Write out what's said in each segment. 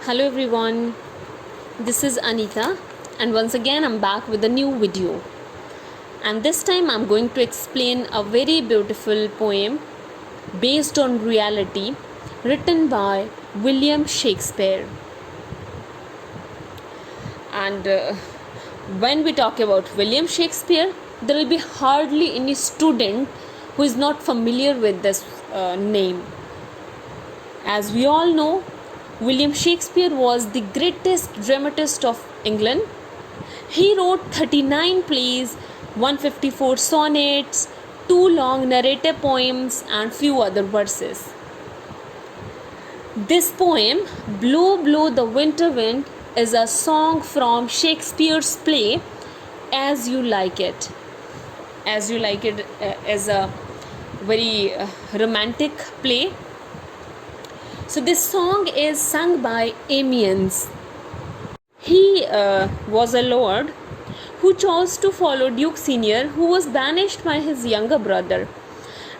Hello everyone, this is Anita, and once again I'm back with a new video. And this time I'm going to explain a very beautiful poem based on reality written by William Shakespeare. And when we talk about William Shakespeare, there will be hardly any student who is not familiar with this name. As we all know, William Shakespeare was the greatest dramatist of England. He wrote 39 plays, 154 sonnets, 2 long narrative poems, and few other verses. This poem, Blow, Blow the Winter Wind, is a song from Shakespeare's play As You Like It. As You Like It is a very romantic play. So this song is sung by Amiens. He was a lord who chose to follow Duke Senior, who was banished by his younger brother.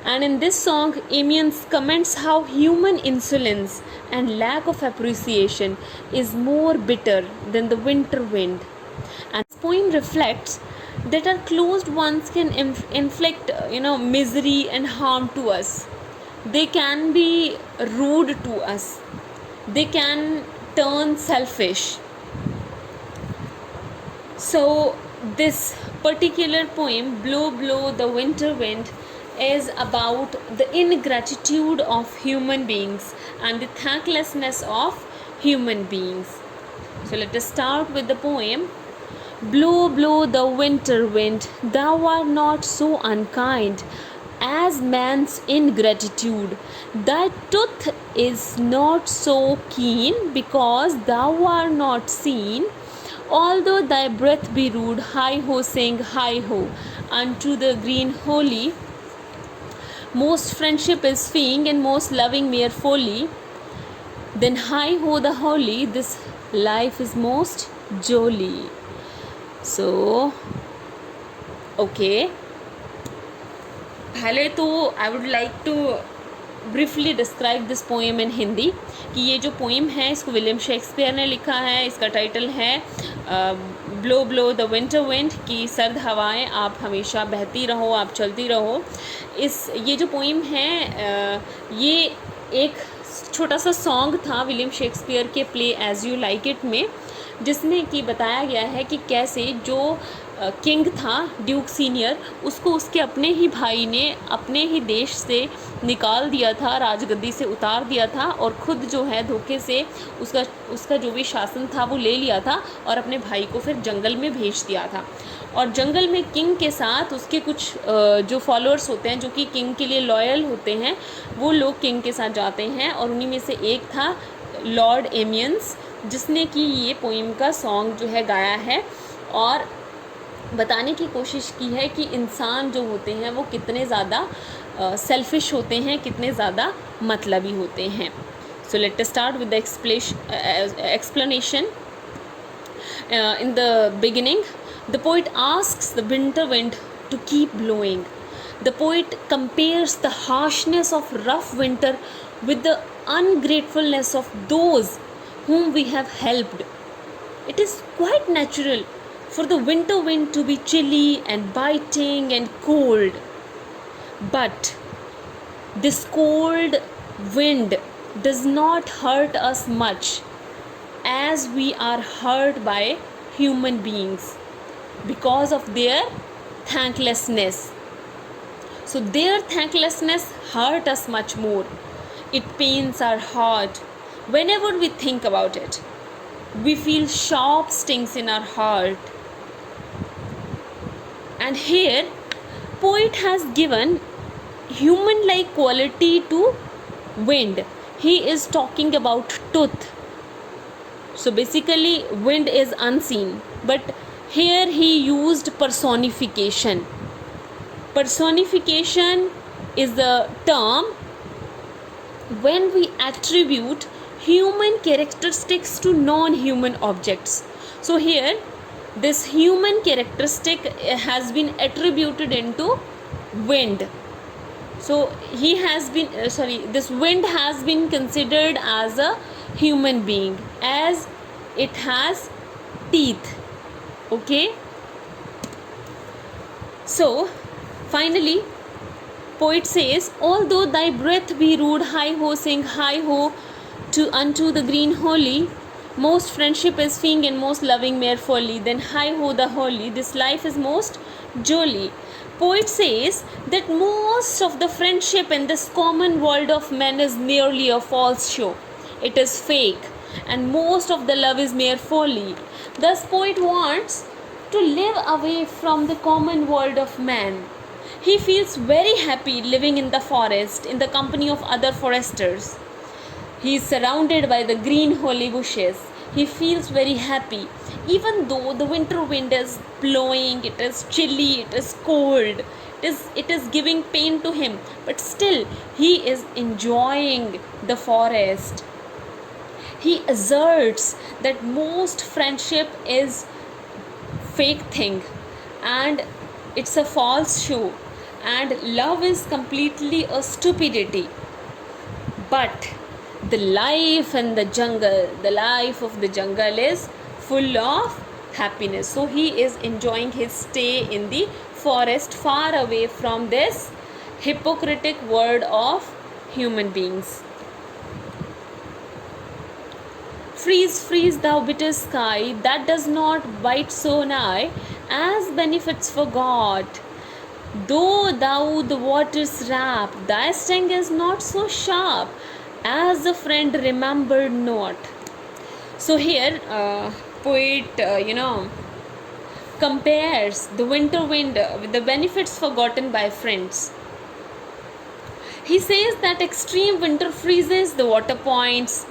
And in this song, Amiens comments how human insolence and lack of appreciation is more bitter than the winter wind. And this poem reflects that our closed ones can inflict misery and harm to us. They can be rude to us. They can turn selfish. So this particular poem, Blow, Blow the Winter Wind, is about the ingratitude of human beings and the thanklessness of human beings. So let us start with the poem. Blow, blow the winter wind, thou art not so unkind as man's ingratitude. Thy tooth is not so keen because thou art not seen. Although thy breath be rude, hi ho, sing hi ho unto the green holy. Most friendship is feeing and most loving mere folly. Then hi ho the holy, this life is most jolly. So, okay. पहले तो I would like to briefly describe this poem in Hindi कि ये जो poem है इसको William Shakespeare ने लिखा है. इसका टाइटल है blow blow the winter wind, कि सर्द हवाएं आप हमेशा बहती रहो, आप चलती रहो. ये जो पोएम है ये एक छोटा सा सॉन्ग था विलियम शेक्सपियर के play As You Like It में, जिसमें कि बताया गया है कि कैसे जो किंग था ड्यूक सीनियर, उसको उसके अपने ही भाई ने अपने ही देश से निकाल दिया था, राजगद्दी से उतार दिया था, और ख़ुद जो है धोखे से उसका जो भी शासन था वो ले लिया था और अपने भाई को फिर जंगल में भेज दिया था. और जंगल में किंग के साथ उसके कुछ जो फॉलोअर्स होते हैं जो कि किंग के लिए लॉयल होते हैं, वो लोग किंग के साथ जाते हैं, और उन्हीं में से एक था लॉर्ड एमियंस, जिसने कि ये पोइम का सॉन्ग जो है गाया है और बताने की कोशिश की है कि इंसान जो होते हैं वो कितने ज़्यादा सेल्फिश होते हैं, कितने ज़्यादा मतलबी होते हैं. So let us start with the explanation. In the beginning, the poet asks the winter wind to keep blowing. The poet compares the harshness of rough winter with the ungratefulness of those whom we have helped. It is quite natural for the winter wind to be chilly and biting and cold. But this cold wind does not hurt us much as we are hurt by human beings because of their thanklessness. So their thanklessness hurt us much more. It pains our heart whenever we think about it. We feel sharp stings in our heart. And here poet has given human-like quality to wind. He is talking about tooth. So basically wind is unseen, but here he used personification. Personification is the term when we attribute human characteristics to non-human objects. So here this human characteristic has been attributed into wind. So he has been this wind has been considered as a human being as it has teeth. Okay, so finally poet says, although thy breath be rude, hi ho, sing hi ho to unto the green holy, most friendship is fing and most loving mere folly, then hi ho the holy, this life is most jolly. Poet says that most of the friendship in this common world of men is merely a false show. It is fake, and most of the love is mere folly. Thus poet wants to live away from the common world of man. He feels very happy living in the forest in the company of other foresters. He is surrounded by the green holy bushes. He feels very happy. Even though the winter wind is blowing, it is chilly, it is cold, it is giving pain to him, but still he is enjoying the forest. He asserts that most friendship is fake thing and it's a false show, and love is completely a stupidity. But the life in the jungle, the life of the jungle is full of happiness. So he is enjoying his stay in the forest, far away from this hypocritic world of human beings. Freeze, freeze, thou bitter sky, that does not bite so nigh, as benefits forgot. Though thou the waters wrap, thy sting is not so sharp, as a friend remembered not. So here, poet, compares the winter wind with the benefits forgotten by friends. He says that extreme winter freezes the water points.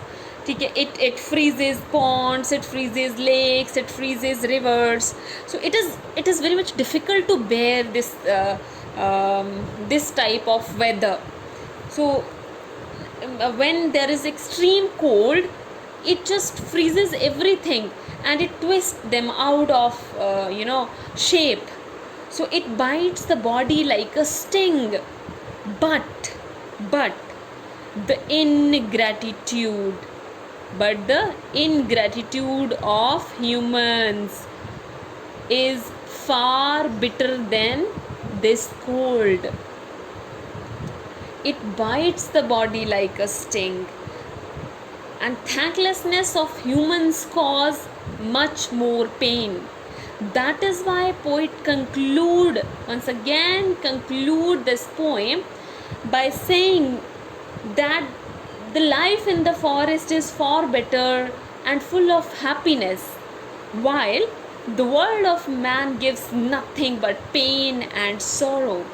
It freezes ponds, it freezes lakes, it freezes rivers. So it is very much difficult to bear this type of weather. So when there is extreme cold, it just freezes everything and it twists them out of shape. So it bites the body like a sting. But the ingratitude of humans is far bitter than this cold. It bites the body like a sting, and thanklessness of humans cause much more pain. That is why poet conclude this poem by saying that the life in the forest is far better and full of happiness, while the world of man gives nothing but pain and sorrow.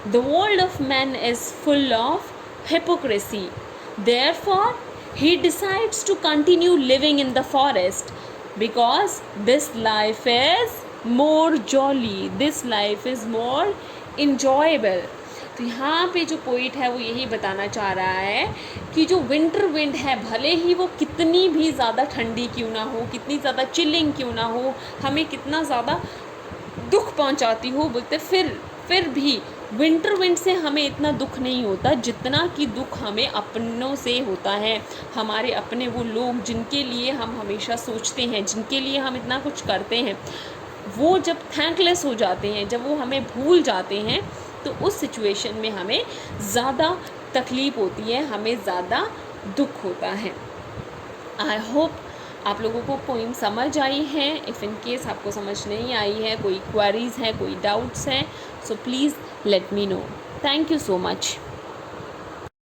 The world of man is full of hypocrisy. Therefore, he decides to continue living in the forest because this life is more jolly, this life is more enjoyable. तो यहाँ पे जो poet है वो यही बताना चाह रहा है कि जो विंटर विंड है, भले ही वो कितनी भी ज़्यादा ठंडी क्यों ना हो, कितनी ज़्यादा चिलिंग क्यों ना हो, हमें कितना ज़्यादा दुख पहुँचाती हो, बोलते फिर भी विंटर विंड से हमें इतना दुख नहीं होता जितना कि दुख हमें अपनों से होता है। हमारे अपने वो लोग जिनके लिए हम हमेशा सोचते हैं, जिनके लिए हम इतना कुछ करते हैं, वो जब थैंकलेस हो जाते हैं, जब वो हमें भूल जाते हैं, तो उस सिचुएशन में हमें ज़्यादा तकलीफ़ होती है, हमें ज़्यादा दुख होता है। आई होप आप लोगों को पोइम समझ आई है। इफ़ इन केस आपको समझ नहीं आई है, कोई क्वेरीज़ हैं, कोई डाउट्स हैं, so please let me know. Thank you so much.